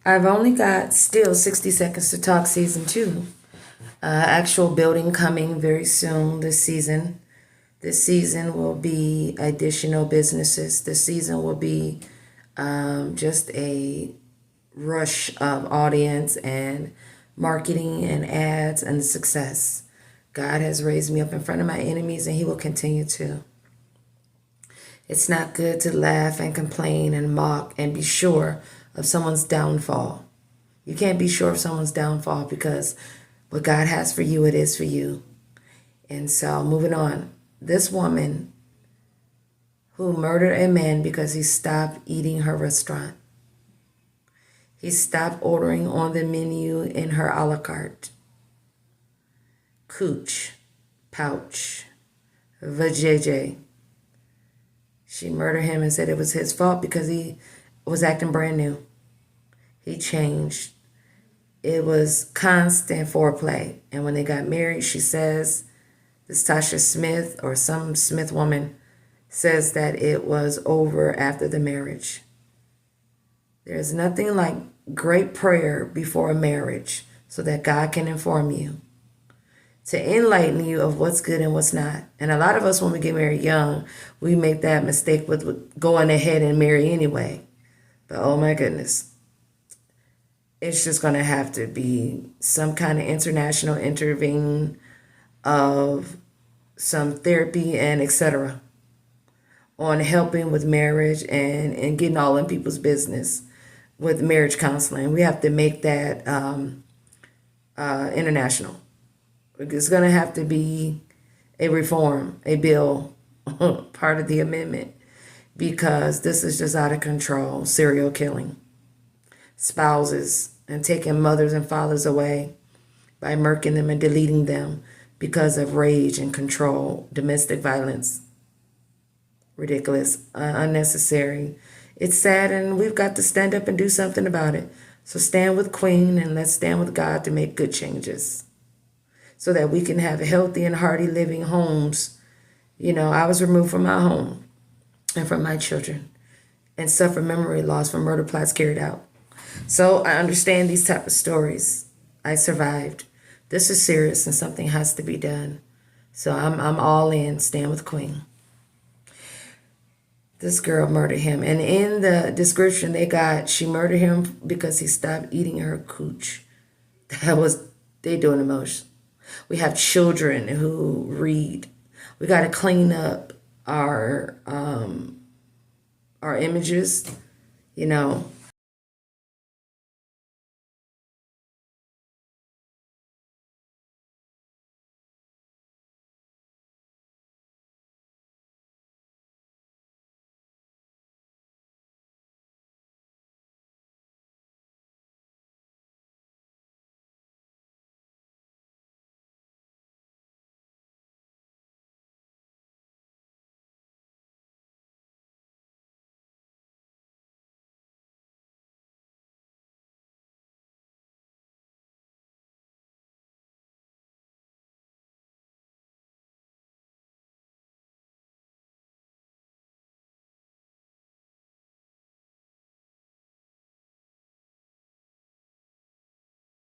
I've only got still 60 Seconds to Talk Season 2. Actual building coming very soon this season. This season will be additional businesses. This season will be just a rush of audience and marketing and ads and success. God has raised me up in front of my enemies, and he will continue to. It's not good to laugh and complain and mock and be sure of someone's downfall. You can't be sure of someone's downfall, because what God has for you, it is for you. And so, moving on. This woman who murdered a man because he stopped eating her restaurant. He stopped ordering on the menu in her a la carte. Cooch, pouch, vajayjay. She murdered him and said it was his fault because he was acting brand new. He changed. It was constant foreplay. And when they got married, she says, this Tasha Smith or some Smith woman says that it was over after the marriage. There's nothing like great prayer before a marriage so that God can inform you, to enlighten you of what's good and what's not. And a lot of us, when we get married young, we make that mistake with going ahead and marry anyway. But oh my goodness, it's just going to have to be some kind of international intervene of some therapy and etc. on helping with marriage and getting all in people's business with marriage counseling. We have to make that international. It's going to have to be a reform, a bill, part of the amendment, because this is just out of control. Serial killing, spouses, and taking mothers and fathers away by murking them and deleting them because of rage and control, domestic violence. Ridiculous, unnecessary. It's sad, and we've got to stand up and do something about it. So stand with Queen, and let's stand with God to make good changes so that we can have healthy and hearty living homes. You know, I was removed from my home and from my children and suffer memory loss from murder plots carried out. So I understand these type of stories. I survived. This is serious, and something has to be done. So I'm all in. Stand with Queen. This girl murdered him. And in the description they got, she murdered him because he stopped eating her cooch. They doing the most. We have children who read. We got to clean up our images. You know,